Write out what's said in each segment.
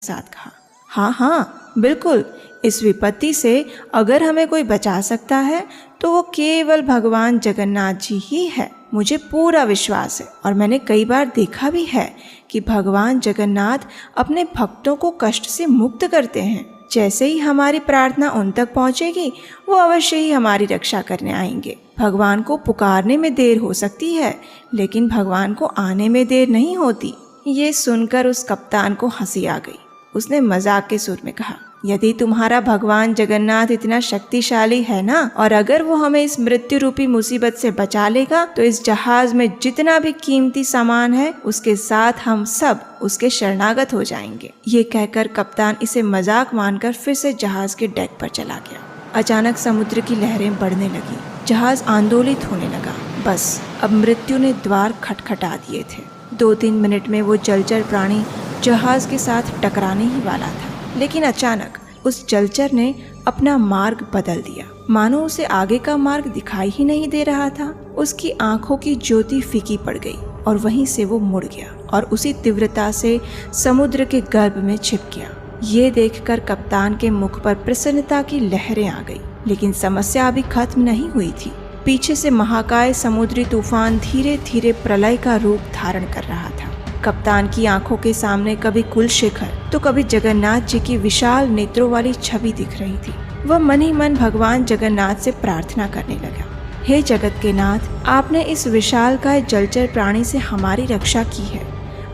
साथ कहा। हाँ हाँ बिल्कुल, इस विपत्ति से अगर हमें कोई बचा सकता है तो वो केवल भगवान जगन्नाथ जी ही है। मुझे पूरा विश्वास है और मैंने कई बार देखा भी है कि भगवान जगन्नाथ अपने भक्तों को कष्ट से मुक्त करते हैं। जैसे ही हमारी प्रार्थना उन तक पहुंचेगी वो अवश्य ही हमारी रक्षा करने आएंगे। भगवान को पुकारने में देर हो सकती है लेकिन भगवान को आने में देर नहीं होती। ये सुनकर उस कप्तान को हंसी आ गई। उसने मजाक के सुर में कहा, यदि तुम्हारा भगवान जगन्नाथ इतना शक्तिशाली है ना, और अगर वो हमें इस मृत्यु रूपी मुसीबत से बचा लेगा तो इस जहाज में जितना भी कीमती सामान है उसके साथ हम सब उसके शरणागत हो जाएंगे। ये कहकर कप्तान इसे मजाक मानकर फिर से जहाज के डेक पर चला गया। अचानक समुद्र की लहरें बढ़ने लगी, जहाज आंदोलित होने लगा। बस अब मृत्यु ने द्वार खटखटा दिए थे। 2-3 मिनट में वो जलचर प्राणी जहाज के साथ टकराने ही वाला था, लेकिन अचानक उस जलचर ने अपना मार्ग बदल दिया, मानो उसे आगे का मार्ग दिखाई ही नहीं दे रहा था। उसकी आंखों की ज्योति फीकी पड़ गई और वहीं से वो मुड़ गया और उसी तीव्रता से समुद्र के गर्भ में छिप गया। ये देखकर कप्तान के मुख पर प्रसन्नता की लहरें आ गई, लेकिन समस्या अभी खत्म नहीं हुई थी। पीछे से महाकाय समुद्री तूफान धीरे धीरे प्रलय का रूप धारण कर रहा था। कप्तान की आंखों के सामने कभी कुलशेखर तो कभी जगन्नाथ जी की विशाल नेत्रों वाली छवि दिख रही थी। वह मन ही मन भगवान जगन्नाथ से प्रार्थना करने लगा, हे जगत के नाथ, आपने इस विशालकाय जलचर प्राणी से हमारी रक्षा की है,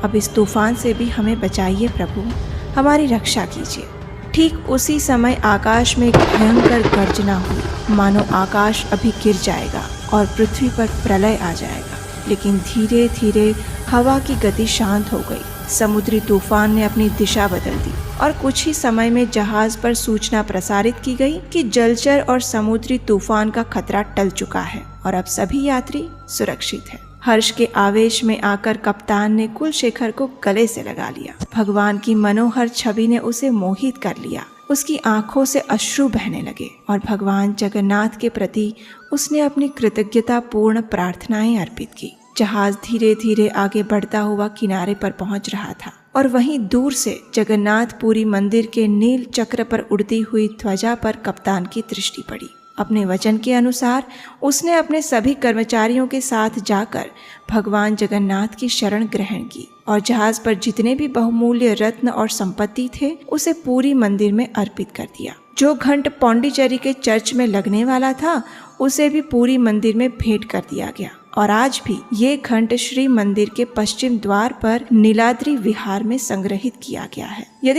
अब इस तूफान से भी हमें बचाइए प्रभु, हमारी रक्षा कीजिए। ठीक उसी समय आकाश में एक भयंकर गर्जना हुई, मानो आकाश अभी गिर जाएगा और पृथ्वी पर प्रलय आ जाएगा। लेकिन धीरे धीरे हवा की गति शांत हो गई। समुद्री तूफान ने अपनी दिशा बदल दी और कुछ ही समय में जहाज पर सूचना प्रसारित की गई कि जलचर और समुद्री तूफान का खतरा टल चुका है और अब सभी यात्री सुरक्षित हैं। हर्ष के आवेश में आकर कप्तान ने कुलशेखर को गले से लगा लिया। भगवान की मनोहर छवि ने उसे मोहित कर लिया। उसकी आंखों से अश्रु बहने लगे और भगवान जगन्नाथ के प्रति उसने अपनी कृतज्ञता पूर्ण प्रार्थनाएं अर्पित की। जहाज धीरे धीरे आगे बढ़ता हुआ किनारे पर पहुंच रहा था और वहीं दूर से जगन्नाथ पुरी मंदिर के नील चक्र पर उड़ती हुई ध्वजा पर कप्तान की दृष्टि पड़ी। अपने वचन के अनुसार उसने अपने सभी कर्मचारियों के साथ जाकर भगवान जगन्नाथ की शरण ग्रहण की और जहाज पर जितने भी बहुमूल्य रत्न और संपत्ति थे उसे पूरी मंदिर में अर्पित कर दिया। जो घंट पौंडीचेरी के चर्च में लगने वाला था उसे भी पूरी मंदिर में भेंट कर दिया गया और आज भी ये घंट श्री मंदिर के पश्चिम द्वार पर नीलाद्री विहार में संग्रहित किया गया है। यदि